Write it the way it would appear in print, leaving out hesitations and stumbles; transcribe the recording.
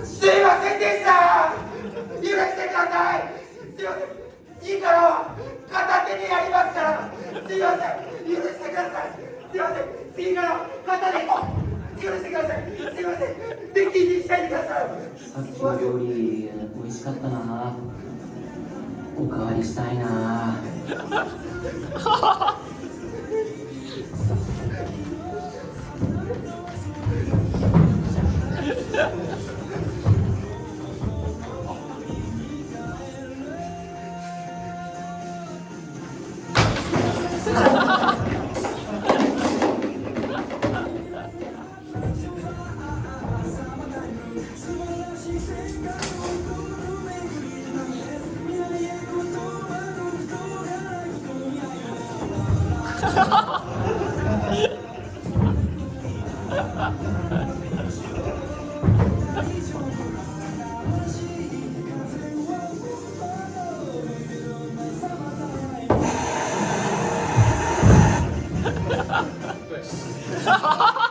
すいませんでした。許してください。すいません。次から片手にやりますから。すいません。許してください。すいません。次から片手に許してください。すいません。出禁にしないでください。さっきの料理美味しかったな。おかわりしたいな。哈哈哈。